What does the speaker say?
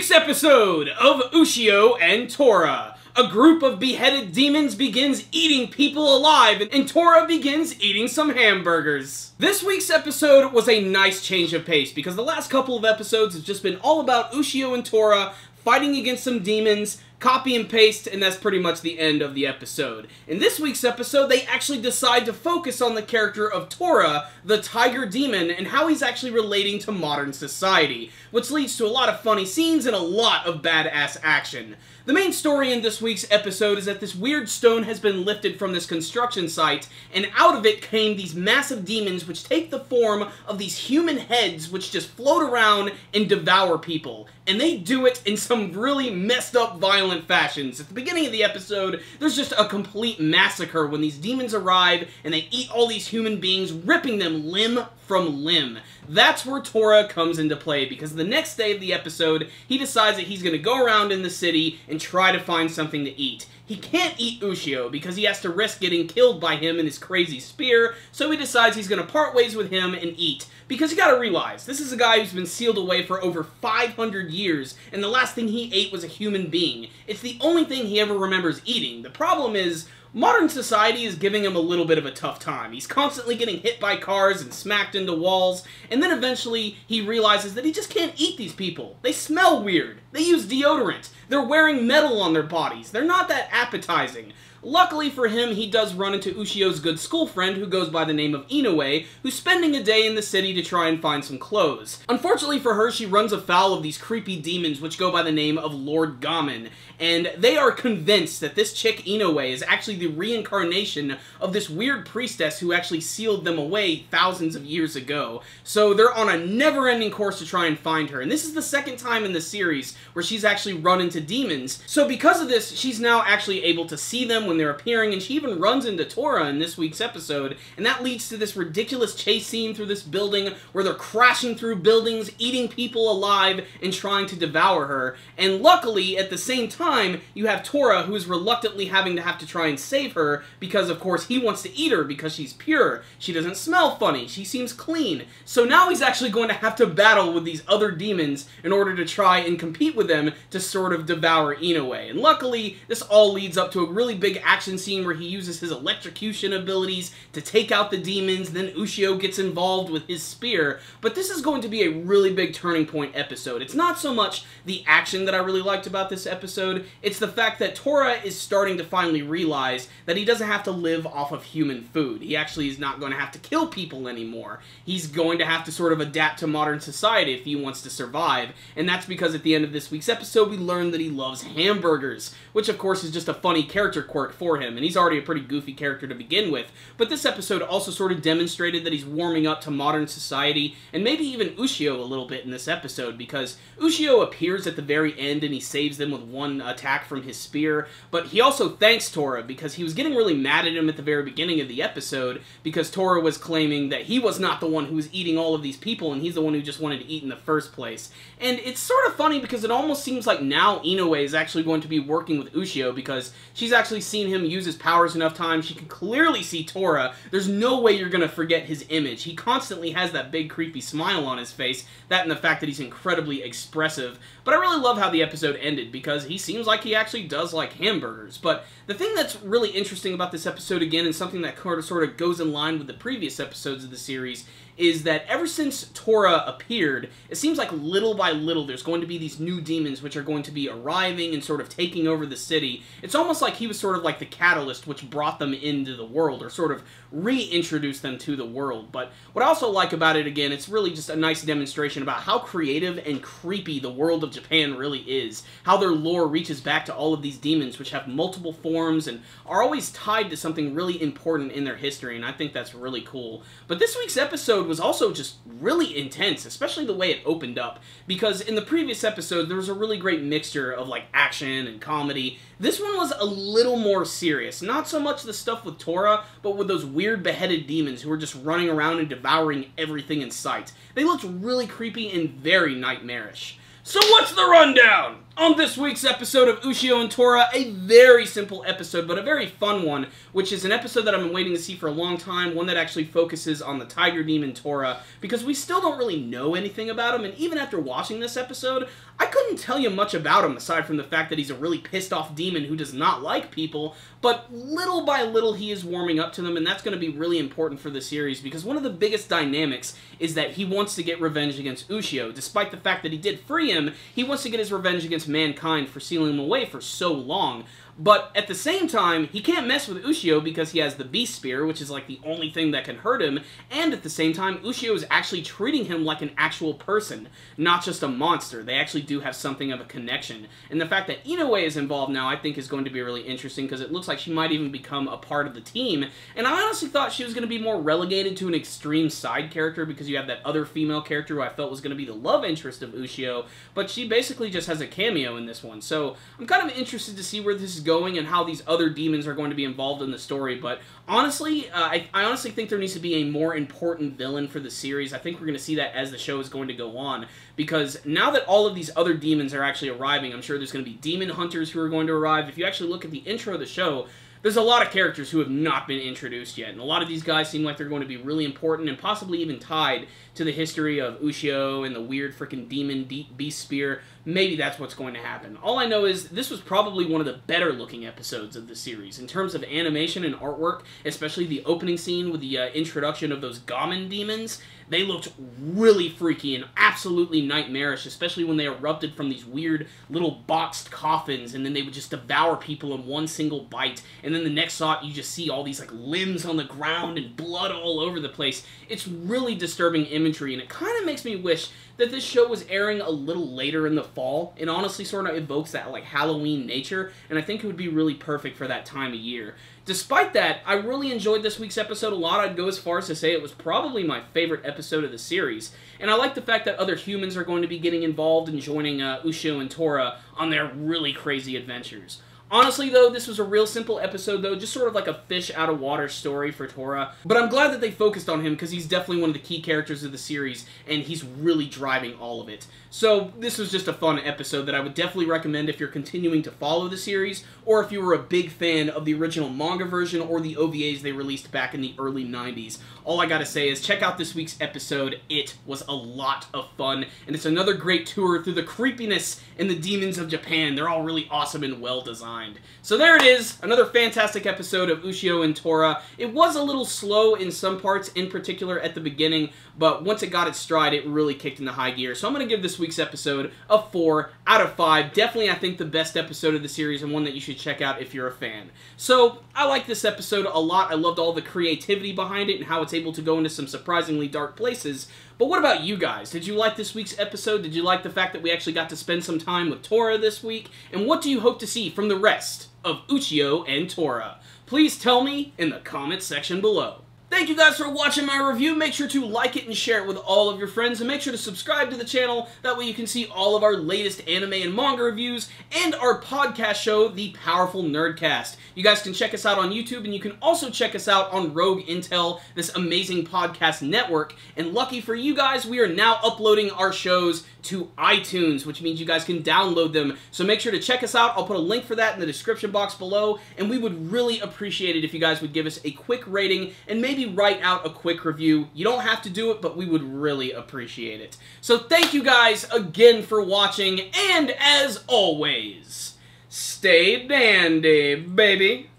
week's episode of Ushio and Tora. A group of beheaded demons begins eating people alive, and Tora begins eating some hamburgers. This week's episode was a nice change of pace, because the last couple of episodes have just been all about Ushio and Tora fighting against some demons, copy and paste, and that's pretty much the end of the episode. In this week's episode, they actually decide to focus on the character of Tora, the tiger demon, and how he's actually relating to modern society, which leads to a lot of funny scenes and a lot of badass action. The main story in this week's episode is that this weird stone has been lifted from this construction site, and out of it came these massive demons which take the form of these human heads which just float around and devour people. And they do it in some really messed up, violent fashions. At the beginning of the episode, there's just a complete massacre when these demons arrive and they eat all these human beings, ripping them limb from limb. That's where Tora comes into play, because the next day of the episode, he decides that he's going to go around in the city and try to find something to eat. He can't eat Ushio because he has to risk getting killed by him and his crazy spear, so he decides he's going to part ways with him and eat. Because you gotta realize, this is a guy who's been sealed away for over 500 years, and the last thing he ate was a human being. It's the only thing he ever remembers eating. The problem is, modern society is giving him a little bit of a tough time. He's constantly getting hit by cars and smacked into walls, and then eventually he realizes that he just can't eat these people. They smell weird. They use deodorant. They're wearing metal on their bodies. They're not that appetizing. Luckily for him, he does run into Ushio's good school friend, who goes by the name of Inoue, who's spending a day in the city to try and find some clothes. Unfortunately for her, she runs afoul of these creepy demons which go by the name of Lord Gammon, and they are convinced that this chick Inoue is actually the reincarnation of this weird priestess who actually sealed them away thousands of years ago. So they're on a never-ending course to try and find her, and this is the second time in the series where she's actually run into demons. So because of this, she's now actually able to see them when they're appearing, and she even runs into Tora in this week's episode, and that leads to this ridiculous chase scene through this building where they're crashing through buildings, eating people alive, and trying to devour her. And luckily, at the same time, you have Tora, who is reluctantly having to try and save her, because of course he wants to eat her because she's pure. She doesn't smell funny, she seems clean. So now he's actually going to have to battle with these other demons in order to try and compete with them to sort of devour Inoue. And luckily, this all leads up to a really big action scene where he uses his electrocution abilities to take out the demons, then Ushio gets involved with his spear. But this is going to be a really big turning point episode. It's not so much the action that I really liked about this episode, it's the fact that Tora is starting to finally realize that he doesn't have to live off of human food. He actually is not going to have to kill people anymore. He's going to have to sort of adapt to modern society if he wants to survive, and that's because at the end of this week's episode we learn that he loves hamburgers, which of course is just a funny character quirk for him, and he's already a pretty goofy character to begin with. But this episode also sort of demonstrated that he's warming up to modern society, and maybe even Ushio a little bit in this episode, because Ushio appears at the very end and he saves them with one attack from his spear, but he also thanks Tora because he was getting really mad at him at the very beginning of the episode because Tora was claiming that he was not the one who was eating all of these people and he's the one who just wanted to eat in the first place. And it's sort of funny because it almost seems like now Inoue is actually going to be working with Ushio because she's actually seen him use his powers enough times. She can clearly see Tora. There's no way you're going to forget his image. He constantly has that big creepy smile on his face, that and the fact that he's incredibly expressive. But I really love how the episode ended because he seems like he actually does like hamburgers. But the thing that's really interesting about this episode again, and something that sort of goes in line with the previous episodes of the series, is that ever since Tora appeared, it seems like little by little there's going to be these new demons which are going to be arriving and sort of taking over the city. It's almost like he was sort of like the catalyst which brought them into the world, or sort of reintroduced them to the world. But what I also like about it, again, it's really just a nice demonstration about how creative and creepy the world of Japan really is. How their lore reaches back to all of these demons which have multiple forms and are always tied to something really important in their history, and I think that's really cool. But this week's episode was also just really intense, especially the way it opened up, because in the previous episode there was a really great mixture of like action and comedy. This one was a little more serious, not so much the stuff with Tora, but with those weird beheaded demons who were just running around and devouring everything in sight. They looked really creepy and very nightmarish. So what's the rundown? On this week's episode of Ushio and Tora, a very simple episode, but a very fun one, which is an episode that I've been waiting to see for a long time, one that actually focuses on the tiger demon Tora, because we still don't really know anything about him, and even after watching this episode, I couldn't tell you much about him aside from the fact that he's a really pissed off demon who does not like people, but little by little he is warming up to them, and that's going to be really important for the series, because one of the biggest dynamics is that he wants to get revenge against Ushio. Despite the fact that he did free him, he wants to get his revenge against mankind for sealing him away for so long. But at the same time, he can't mess with Ushio because he has the Beast Spear, which is like the only thing that can hurt him, and at the same time, Ushio is actually treating him like an actual person, not just a monster. They actually do have something of a connection. And the fact that Inoue is involved now, I think is going to be really interesting, because it looks like she might even become a part of the team, and I honestly thought she was going to be more relegated to an extreme side character, because you have that other female character who I felt was going to be the love interest of Ushio, but she basically just has a cameo in this one. So I'm kind of interested to see where this is going and how these other demons are going to be involved in the story, but honestly, I honestly think there needs to be a more important villain for the series. I think we're going to see that as the show is going to go on, because now that all of these other demons are actually arriving, I'm sure there's going to be demon hunters who are going to arrive. If you actually look at the intro of the show, there's a lot of characters who have not been introduced yet, and a lot of these guys seem like they're going to be really important and possibly even tied to the history of Ushio and the weird freaking demon beast spear. Maybe that's what's going to happen. All I know is this was probably one of the better looking episodes of the series. In terms of animation and artwork, especially the opening scene with the introduction of those Gammon demons, they looked really freaky and absolutely nightmarish, especially when they erupted from these weird little boxed coffins, and then they would just devour people in one single bite, and then the next shot you just see all these like limbs on the ground and blood all over the place. It's really disturbing imagery, and it kind of makes me wish that this show was airing a little later in the fall. It honestly sort of evokes that like Halloween nature, and I think it would be really perfect for that time of year. Despite that, I really enjoyed this week's episode a lot. I'd go as far as to say it was probably my favorite episode of the series, and I like the fact that other humans are going to be getting involved and joining Ushio and Tora on their really crazy adventures. Honestly, though, this was a real simple episode, though, just sort of like a fish-out-of-water story for Tora. But I'm glad that they focused on him, because he's definitely one of the key characters of the series, and he's really driving all of it. So, this was just a fun episode that I would definitely recommend if you're continuing to follow the series, or if you were a big fan of the original manga version or the OVAs they released back in the early 90s. All I gotta say is check out this week's episode. It was a lot of fun, and it's another great tour through the creepiness and the demons of Japan. They're all really awesome and well-designed. So there it is, another fantastic episode of Ushio and Tora. It was a little slow in some parts, in particular at the beginning, but once it got its stride, it really kicked into high gear. So I'm going to give this week's episode a 4 out of 5. Definitely, I think, the best episode of the series, and one that you should check out if you're a fan. So, I like this episode a lot. I loved all the creativity behind it and how it's able to go into some surprisingly dark places. But what about you guys? Did you like this week's episode? Did you like the fact that we actually got to spend some time with Tora this week? And what do you hope to see from the rest of Ushio and Tora? Please tell me in the comments section below. Thank you guys for watching my review. Make sure to like it and share it with all of your friends, and make sure to subscribe to the channel. That way you can see all of our latest anime and manga reviews and our podcast show, The Powerful Nerdcast. You guys can check us out on YouTube, and you can also check us out on Rogue Intel, this amazing podcast network. And lucky for you guys, we are now uploading our shows to iTunes, which means you guys can download them. So make sure to check us out. I'll put a link for that in the description box below, and we would really appreciate it if you guys would give us a quick rating and maybe write out a quick review. You don't have to do it, but we would really appreciate it. So thank you guys again for watching, and as always, stay dandy, baby.